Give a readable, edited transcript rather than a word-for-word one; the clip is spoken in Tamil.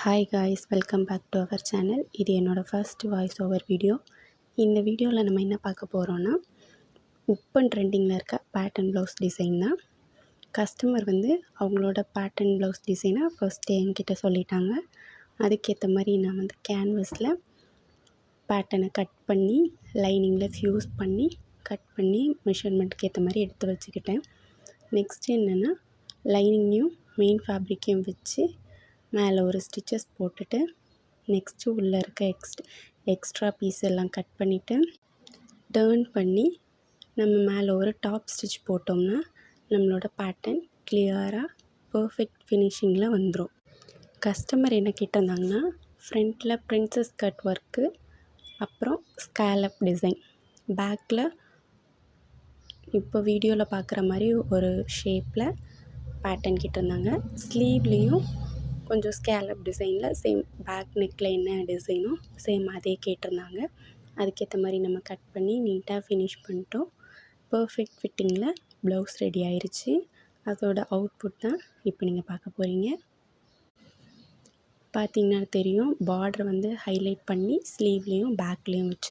Hi guys, welcome back to our channel. இது என்னோடய ஃபர்ஸ்ட் வாய்ஸ் ஓவர் வீடியோ. இந்த வீடியோவில் நம்ம என்ன பார்க்க போகிறோன்னா, இப்போ ட்ரெண்டிங்கில் இருக்க பேட்டர்ன் ப்ளவுஸ் டிசைன் தான். கஸ்டமர் அவங்களோட பேட்டர்ன் ப்ளவுஸ் டிசைனை ஃபர்ஸ்ட்டு என்கிட்ட சொல்லிட்டாங்க. அதுக்கேற்ற மாதிரி நான் கேன்வஸில் பேட்டர்னை கட் பண்ணி லைனிங்கில் ஃப்யூஸ் பண்ணி கட் பண்ணி மெஷர்மெண்ட்டுக்கு ஏற்ற மாதிரி எடுத்து வச்சுக்கிட்டேன். நெக்ஸ்ட்டு என்னென்னா, லைனிங்கையும் மெயின் ஃபேப்ரிக்கையும் வச்சு மேலே ஒரு ஸ்டிச்சஸ் போட்டுட்டு நெக்ஸ்ட்டு உள்ளே இருக்க எக்ஸ்ட்ரா பீஸ் எல்லாம் கட் பண்ணிவிட்டு டர்ன் பண்ணி நம்ம மேலே ஒரு டாப் ஸ்டிச் போட்டோம்னா நம்மளோட பேட்டர்ன் கிளியராக பர்ஃபெக்ட் ஃபினிஷிங்கில் வந்துடும். கஸ்டமர் என்ன கேட்டிருந்தாங்கன்னா, ஃப்ரண்ட்டில் பிரின்சஸ் கட் ஒர்க்கு, அப்புறம் ஸ்கேலப் டிசைன், பேக்கில் இப்போ வீடியோவில் பார்க்குற மாதிரி ஒரு ஷேப்பில் பேட்டர்ன் கேட்டிருந்தாங்க. ஸ்லீவ்லேயும் கொஞ்சம் ஸ்கேலப் டிசைனில் சேம் பேக் நெக்கில் என்ன டிசைனோ சேம் அதே கேட்டிருந்தாங்க. அதுக்கேற்ற மாதிரி நம்ம கட் பண்ணி நீட்டாக ஃபினிஷ் பண்ணிட்டோம். பர்ஃபெக்ட் ஃபிட்டிங்கில் ப்ளவுஸ் ரெடி ஆயிடுச்சு. அதோட அவுட்புட் தான் இப்போ நீங்கள் பார்க்க போகிறீங்க. பார்த்திங்கன்னா தெரியும், பார்டர் ஹைலைட் பண்ணி ஸ்லீவ்லேயும் பேக்லேயும் வச்சு